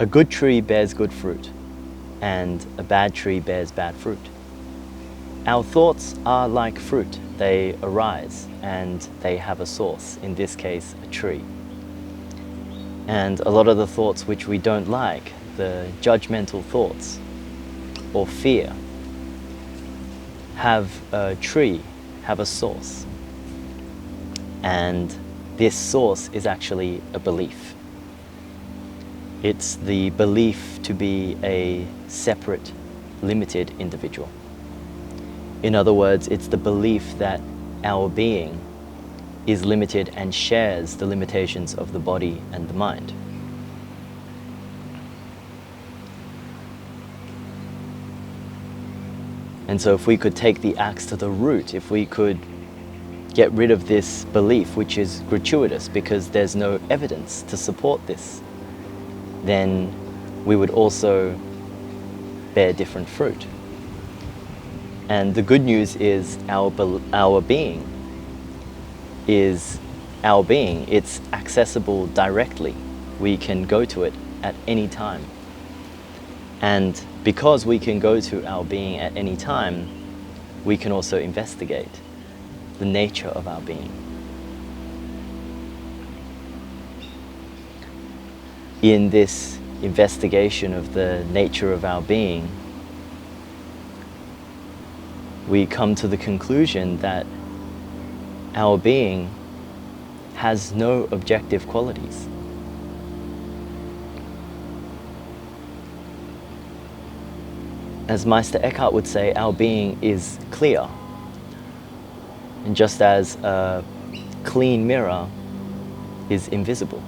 A good tree bears good fruit, and a bad tree bears bad fruit. Our thoughts are like fruit. They arise and they have a source, in this case, a tree. And a lot of the thoughts which we don't like, the judgmental thoughts or fear, have a tree, have a source. And this source is actually a belief. It's the belief to be a separate, limited individual. In other words, it's the belief that our being is limited and shares the limitations of the body and the mind. And so if we could take the axe to the root, if we could get rid of this belief, which is gratuitous because there's no evidence to support this, then we would also bear different fruit. And the good news is our being is our being. It's accessible directly. We can go to it at any time. And because we can go to our being at any time, we can also investigate the nature of our being. In this investigation of the nature of our being, we come to the conclusion that our being has no objective qualities. As Meister Eckhart would say, our being is clear. And just as a clean mirror is invisible.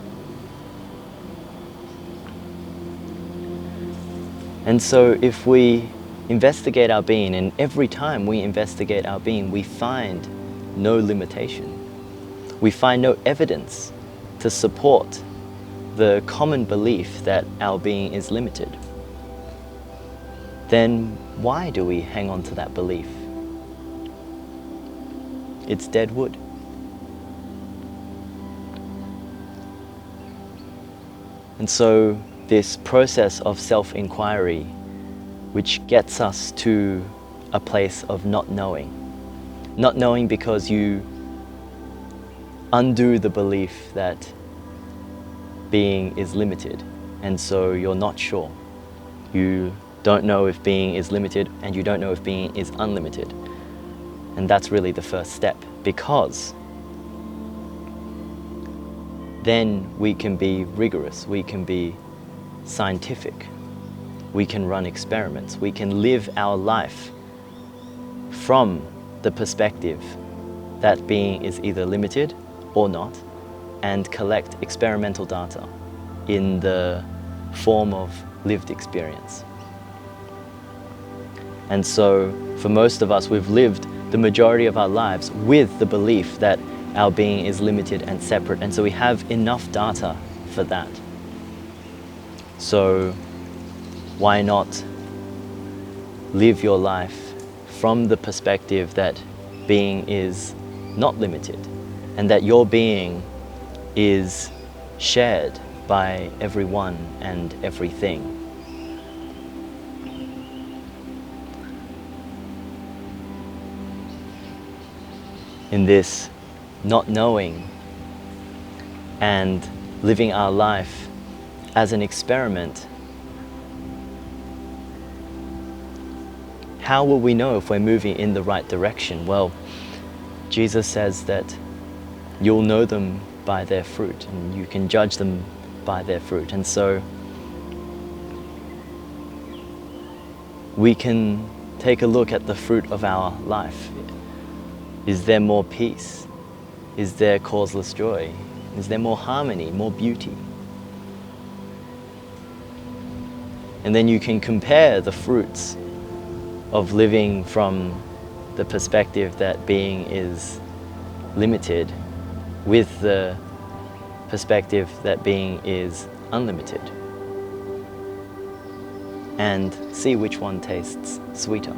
And so if we investigate our being, and every time we investigate our being, we find no limitation. We find no evidence to support the common belief that our being is limited. Then why do we hang on to that belief? It's dead wood. And so this process of self-inquiry, which gets us to a place of not knowing. Not knowing because you undo the belief that being is limited, and so you're not sure. You don't know if being is limited, and you don't know if being is unlimited. And that's really the first step, because then we can be rigorous, we can be scientific, we can run experiments, we can live our life from the perspective that being is either limited or not, and collect experimental data in the form of lived experience. And so for most of us, we've lived the majority of our lives with the belief that our being is limited and separate, and so we have enough data for that. So why not live your life from the perspective that being is not limited, and that your being is shared by everyone and everything? In this not knowing and living our life as an experiment, how will we know if we're moving in the right direction? Well, Jesus says that you'll know them by their fruit, and you can judge them by their fruit. And so we can take a look at the fruit of our life. Is there more peace? Is there causeless joy? Is there more harmony, more beauty? And then you can compare the fruits of living from the perspective that being is limited with the perspective that being is unlimited, and see which one tastes sweeter.